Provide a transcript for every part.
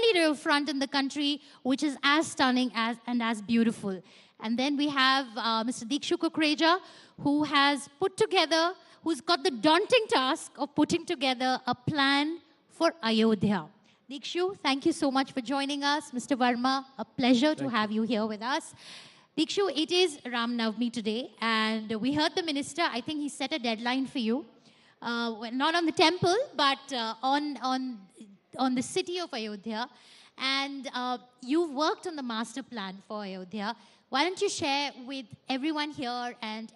only riverfront in the country which is as stunning and as beautiful. And then we have Mr. Dikshu Kukreja, who's got the daunting task of putting together a plan for Ayodhya. Dikshu, thank you so much for joining us. Mr. Verma, a pleasure to have you here with us. Dikshu, it is Ram Navami today, and we heard the minister. I think he set a deadline for you. Not on the temple, but on the city of Ayodhya. And you've worked on the master plan for Ayodhya. Why don't you share with everyone here and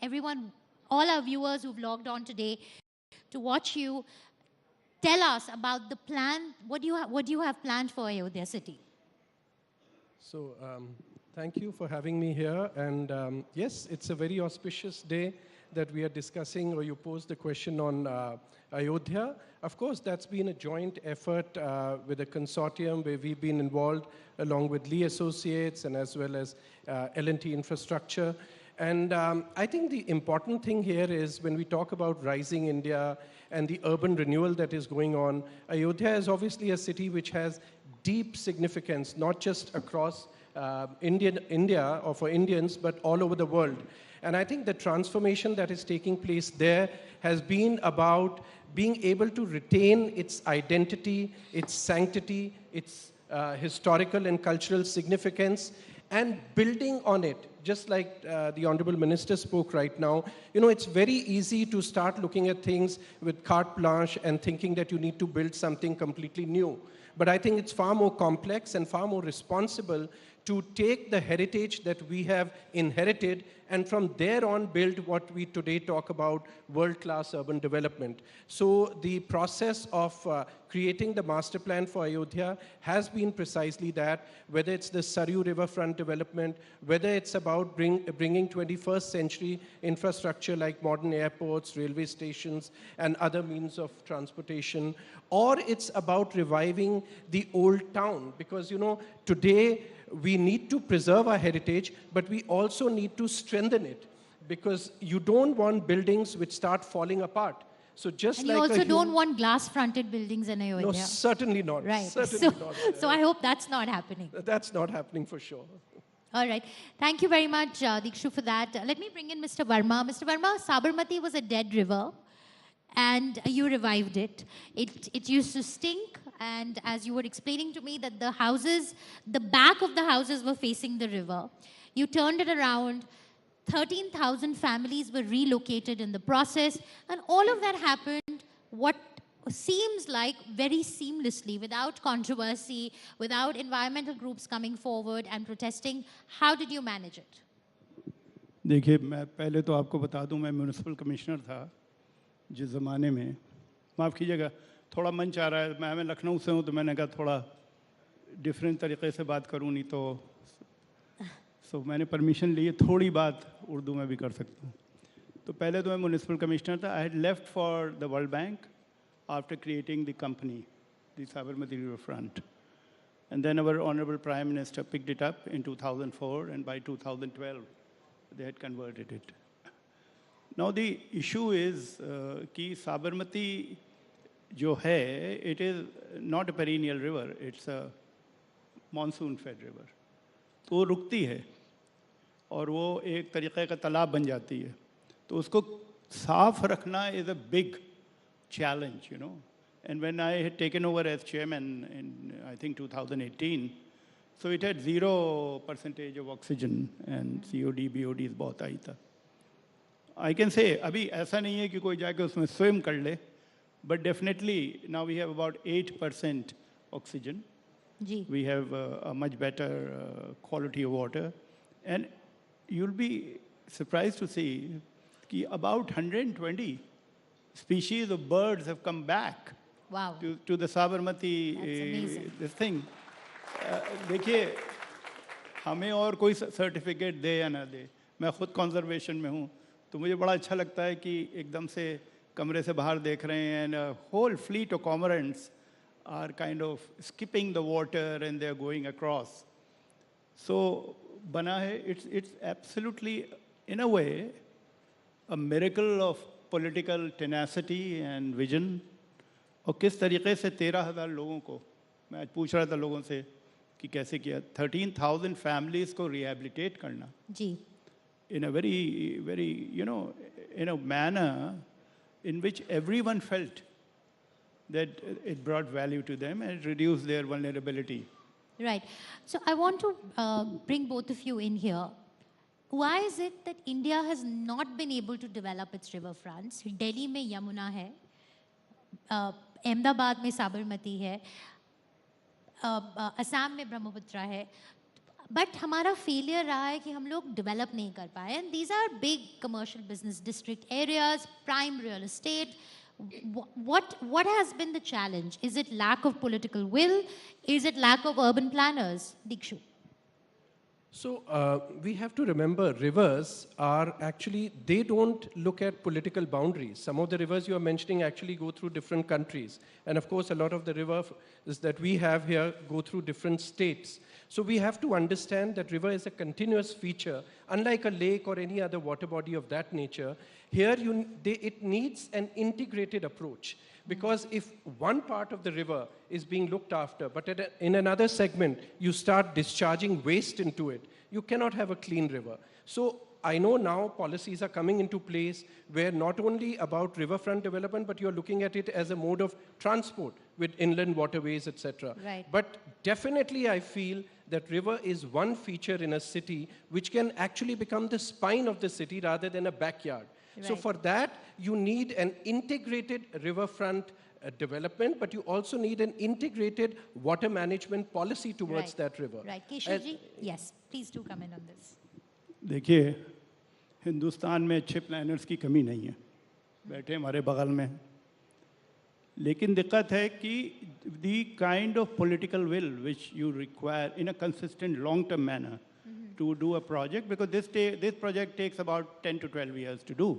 all our viewers who've logged on today to watch you, tell us about the plan. What do you have planned for Ayodhya city? So, thank you for having me here. And yes, it's a very auspicious day that we are discussing, or you posed the question on Ayodhya. Of course, that's been a joint effort with a consortium where we've been involved along with Lee Associates and as well as L&T Infrastructure. And I think the important thing here is when we talk about rising India and the urban renewal that is going on, Ayodhya is obviously a city which has deep significance, not just across India or for Indians, but all over the world. And I think the transformation that is taking place there has been about being able to retain its identity, its sanctity, its historical and cultural significance, and building on it, just like the Honorable Minister spoke right now. You know, it's very easy to start looking at things with carte blanche and thinking that you need to build something completely new. But I think it's far more complex and far more responsible to take the heritage that we have inherited and from there on build what we today talk about world-class urban development. So the process of creating the master plan for Ayodhya has been precisely that, whether it's the Saryu riverfront development, whether it's about bringing 21st century infrastructure like modern airports, railway stations, and other means of transportation, or it's about reviving the old town. Because, you know, today, we need to preserve our heritage, but we also need to strengthen it, because you don't want buildings which start falling apart. So just and like you also don't want glass-fronted buildings in Ayodhya. No, certainly not. Right. Certainly not. So I hope that's not happening. That's not happening for sure. All right. Thank you very much, Dikshu, for that. Let me bring in Mr. Verma. Mr. Verma, Sabarmati was a dead river, and you revived it. It used to stink, and as you were explaining to me that the back of the houses were facing the river. You turned it around. 13,000 families were relocated in the process, and all of that happened what seems like very seamlessly, without controversy, without environmental groups coming forward and protesting. How did you manage it? देखिए, मैं पहले तो आपको बता दूं, मैं municipal commissioner था जिस ज़माने में, माफ़ कीजिएगा, थोड़ा मन चाह रहा है, मैं लखनऊ से हूँ, तो मैंने कहा थोड़ा डिफरेंट तरीके से बात करूँ, नहीं तो मैंने परमिशन ली है, थोड़ी बात उर्दू में भी कर सकता हूँ. तो पहले तो मैं म्युनिसिपल कमिश्नर था. I had left for the world bank after creating the company, the Sabarmati river front. And then our Honorable Prime Minister picked it up in 2004, and by 2012, they had converted it. Now the issue is कि Sabarmati जो है, it is not a perennial river, it's a monsoon-fed river. तो वो रुकती है और वो एक तरीक़े का तालाब बन जाती है. तो उसको साफ रखना is a big challenge, you know. And when I had taken over as chairman in, I think, 2018, so it had 0% of oxygen and COD, BODs बहुत आई था. I can say, अभी ऐसा नहीं है कि कोई जाके उसमें swim कर ले, but definitely now we have about 8% oxygen. Ji. We have a much better quality of water, and you'll be surprised to see that about 120 species of birds have come back. Wow. To the Sabarmati this thing. देखिए, हमें और कोई certificate दे या ना दे, मैं खुद conservation में हूँ, तो मुझे बड़ा अच्छा लगता है कि एकदम से कमरे से बाहर देख रहे हैं, and a whole fleet of cormorants are kind of skipping the water and they're going across. So बना है, it's absolutely, in a way, a miracle of political tenacity and vision. और किस तरीके से 13,000 लोगों को मैं आज पूछ रहा था लोगों से कि कैसे किया. 13,000 families को rehabilitate करना. जी. In a very, in a manner in which everyone felt that it brought value to them and reduced their vulnerability. Right. So I want to bring both of you in here. Why is it that India has not been able to develop its riverfronts? Delhi में यमुना है, अहमदाबाद में साबरमती है, असम में ब्रह्मपुत्र है, but हमारा failure रहा है कि हम लोग डेवलप नहीं कर पाए. And these are big commercial business district areas, prime real estate. What has been the challenge? Is it lack of political will? Is it lack of urban planners? Dikshu. So we have to remember rivers are actually, they don't look at political boundaries. Some of the rivers you are mentioning actually go through different countries. And of course, a lot of the rivers that we have here go through different states. So we have to understand that river is a continuous feature. Unlike a lake or any other water body of that nature, here it needs an integrated approach. Because if one part of the river is being looked after, but in another segment, you start discharging waste into it, you cannot have a clean river. So I know now policies are coming into place where not only about riverfront development, but you're looking at it as a mode of transport with inland waterways, etc. Right. But definitely I feel that river is one feature in a city which can actually become the spine of the city rather than a backyard. Right. So for that, you need an integrated riverfront development, but you also need an integrated water management policy towards that river. Right. Keshavji, yes, please do come in on this. देखिए, हिंदुस्तान में अच्छे planners की कमी नहीं है, बैठे हमारे बगल में. लेकिन दिक्कत है कि the kind of political will which you require in a consistent long-term manner to do a project, because this project takes about 10 to 12 years to do.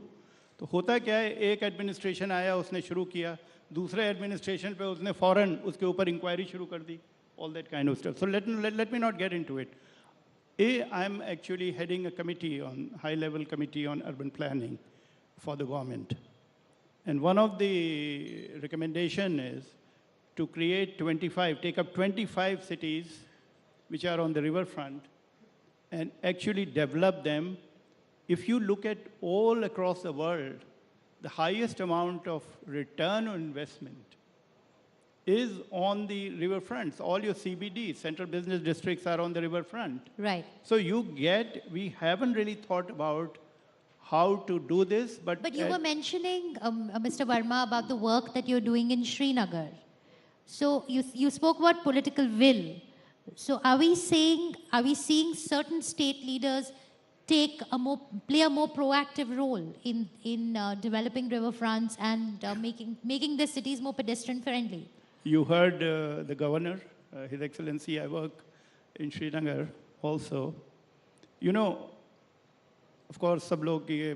तो होता क्या है, एक एडमिनिस्ट्रेशन आया, उसने शुरू किया, दूसरे एडमिनिस्ट्रेशन पे उसने फौरन उसके ऊपर इंक्वायरी शुरू कर दी, all that kind of stuff. So let me not get into it. I'm actually heading a committee high-level committee on urban planning for the government. And one of the recommendation is to take up 25 cities which are on the riverfront and actually develop them. If you look at all across the world, the highest amount of return on investment is on the riverfronts. All your CBDs, central business districts, are on the riverfront. Right. So we haven't really thought about how to do this, But you were mentioning, Mr. Verma, about the work that you're doing in Srinagar. So you spoke about political will. So are we seeing certain state leaders play a more proactive role in developing riverfronts and making the cities more pedestrian friendly? You heard the governor, His Excellency. I work in Srinagar also. You know, of course, सब लोग ये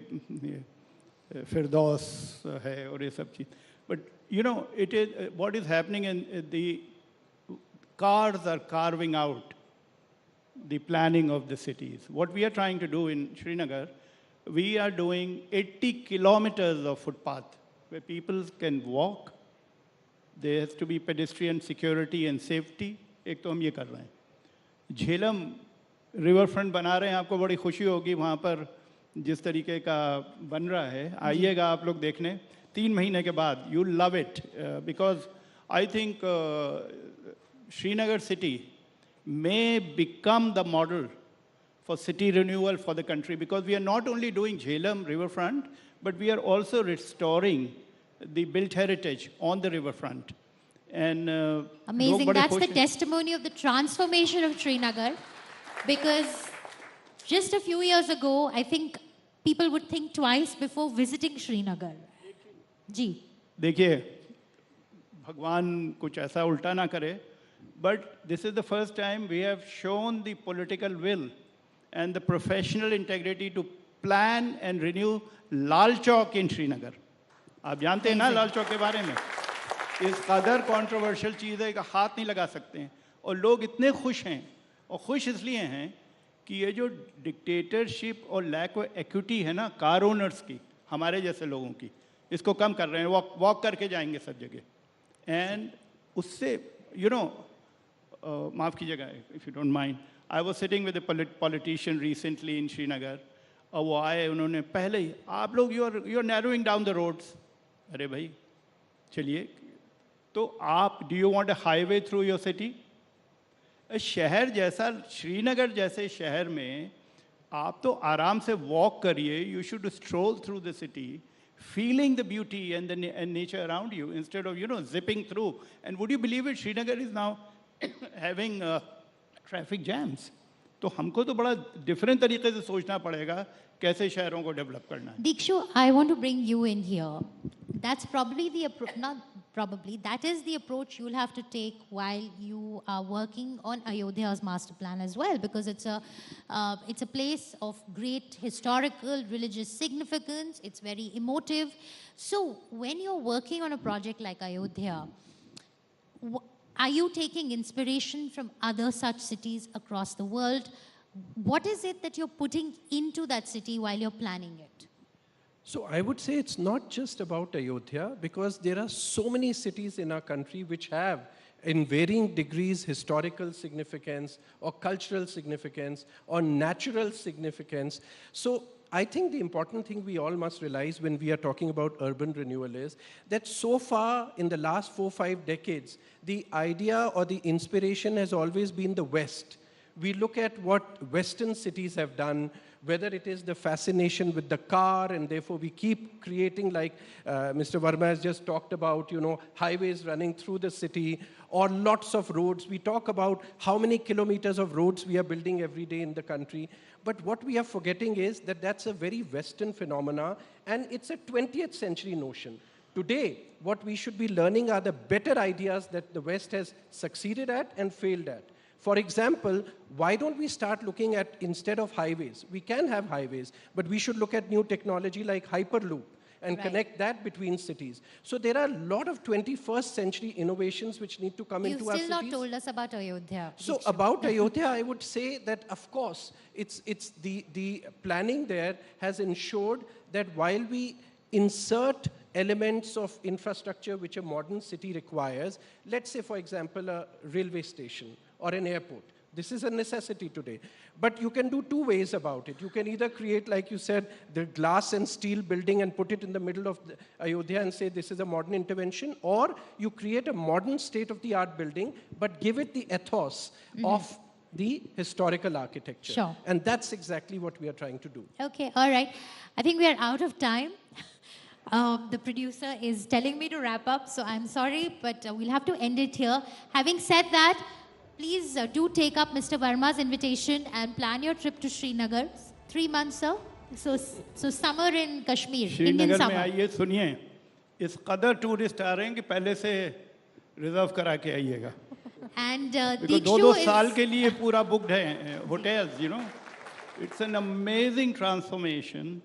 फिरदौस है और ये सब चीज़. But you know, it is what is happening in the cars are carving out the planning of the cities. What we are trying to do in Srinagar, we are doing 80 kilometers of footpath where people can walk. There has to be pedestrian security and safety. एक तो हम ये कर रहे हैं. Jhelum riverfront बना रहे हैं, आपको बड़ी खुशी होगी वहाँ पर जिस तरीके का बन रहा है. आइएगा आप लोग देखने 3 महीने के बाद. You love it because I think Srinagar city may become the model for city renewal for the country, because we are not only doing Jhelum riverfront, but we are also restoring the built heritage on the riverfront. And amazing. That's the testimony of the transformation of Srinagar, because just a few years ago, I think people would think twice before visiting Srinagar. जी. देखिए, भगवान कुछ ऐसा उल्टा ना करे, but this is the first time we have shown the political will and the professional integrity to plan and renew Lal Chowk in Srinagar. आप जानते हैं ना लाल चौक के बारे में? इस कदर कंट्रोवर्शियल चीज़ है कि हाथ नहीं लगा सकते हैं, और लोग इतने खुश हैं, और खुश इसलिए हैं कि ये जो डिक्टेटरशिप और लैक ऑफ इक्विटी है ना कार ओनर्स की, हमारे जैसे लोगों की, इसको कम कर रहे हैं. वॉक करके जाएंगे सब जगह. एंड उससे माफ़ कीजिएगा, if you don't mind. I was sitting with a politician recently in Srinagar. और वो आए, उन्होंने पहले ही आप लोग you're narrowing down the roads. अरे भाई चलिए, तो आप do you want a highway through your city? शहर जैसा, श्रीनगर जैसे शहर में आप तो आराम से वॉक करिए. You should stroll through the city, feeling the beauty and the nature around you instead of zipping through. And would you believe it, Srinagar is now having traffic jams. तो हमको तो बड़ा डिफरेंट तरीके से सोचना पड़ेगा कैसे शहरों को डेवलप करना है. Dikshu, I want to bring you in here. That's probably not probably, that is the approach you'll have to take while you are working on Ayodhya's master plan as well, because it's a place of great historical, religious significance. It's very emotive. So when you're working on a project like Ayodhya, are you taking inspiration from other such cities across the world? What is it that you're putting into that city while you're planning it? So I would say it's not just about Ayodhya, because there are so many cities in our country which have, in varying degrees, historical significance or cultural significance or natural significance. So I think the important thing we all must realize when we are talking about urban renewal is that so far in the last 4-5 decades, the idea or the inspiration has always been the West. We look at what Western cities have done, whether it is the fascination with the car, and therefore we keep creating, like Mr. Verma has just talked about, highways running through the city, or lots of roads. We talk about how many kilometers of roads we are building every day in the country. But what we are forgetting is that that's a very Western phenomena, and it's a 20th century notion. Today, what we should be learning are the better ideas that the West has succeeded at and failed at. For example, why don't we start looking at, instead of highways, we can have highways, but we should look at new technology like Hyperloop and connect that between cities. So there are a lot of 21st century innovations which need to come into our cities. You've still not told us about Ayodhya. So about Ayodhya, I would say that, of course, it's the planning there has ensured that while we insert elements of infrastructure which a modern city requires, let's say, for example, a railway station or an airport. This is a necessity today. But you can do two ways about it. You can either create, like you said, the glass and steel building and put it in the middle of Ayodhya and say this is a modern intervention, or you create a modern state-of-the-art building, but give it the ethos of the historical architecture. Sure. And that's exactly what we are trying to do. Okay, all right. I think we are out of time. The producer is telling me to wrap up, so I'm sorry, but we'll have to end it here. Having said that, please do take up Mr. Verma's invitation and plan your trip to Srinagar. 3 months, sir. So summer in Kashmir, Indian Srinagar summer. में आइए, सुनिए, इस कदर tourist आ रहे हैं कि पहले से रिजर्व करा के आइएगा. And Because Dikshu 2 is... साल के लिए पूरा booked है, hotels, It's an amazing transformation,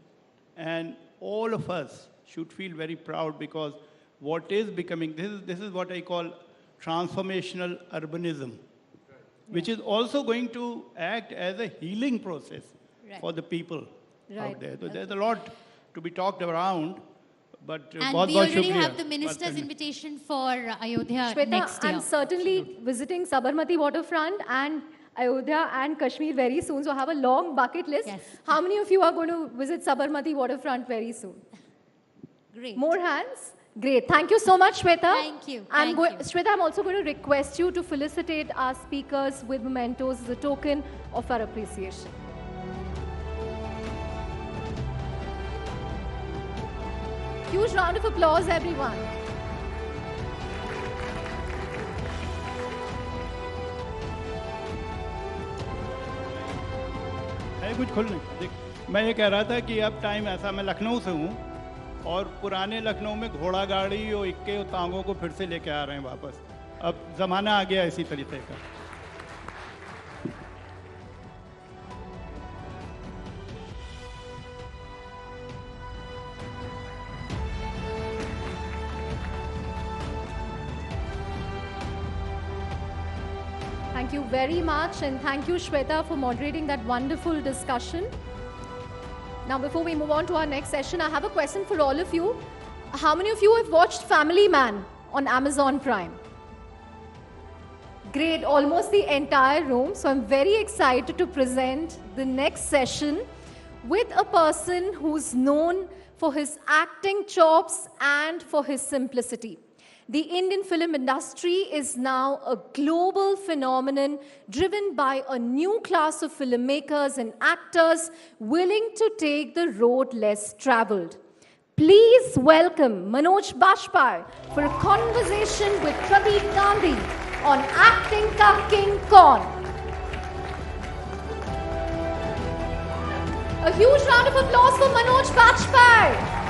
and all of us should feel very proud, because what is becoming, this is what I call transformational urbanism, which is also going to act as a healing process for the people out there. So there's a lot to be talked around, but and we already have the minister's invitation for Ayodhya Shweta, next year. I'm certainly visiting Sabarmati waterfront and Ayodhya and Kashmir very soon, so I have a long bucket list. Yes. How many of you are going to visit Sabarmati waterfront very soon? Great. More hands? Great. Thank you so much, Shweta. Thank you. Thank you. Shweta, I'm also going to request you to felicitate our speakers with mementos as a token of our appreciation. Huge round of applause, everyone. है कुछ खुलने. देख, मैं ये कह रहा था कि अब टाइम ऐसा, मैं लखनऊ से हूँ, और पुराने लखनऊ में घोड़ा गाड़ी और इक्के और तांगों को फिर से लेके आ रहे हैं वापस. अब ज़माना आ गया इसी तरीके का. Thank you very much, and thank you, Shweta, for moderating that wonderful discussion. Now, before we move on to our next session, I have a question for all of you. How many of you have watched Family Man on Amazon Prime? Great, almost the entire room. So I'm very excited to present the next session with a person who's known for his acting chops and for his simplicity. The Indian film industry is now a global phenomenon driven by a new class of filmmakers and actors willing to take the road less traveled. Please welcome Manoj Bajpayee for a conversation with Pradeep Gandhi on Acting Ka King Kaun. A huge round of applause for Manoj Bajpayee.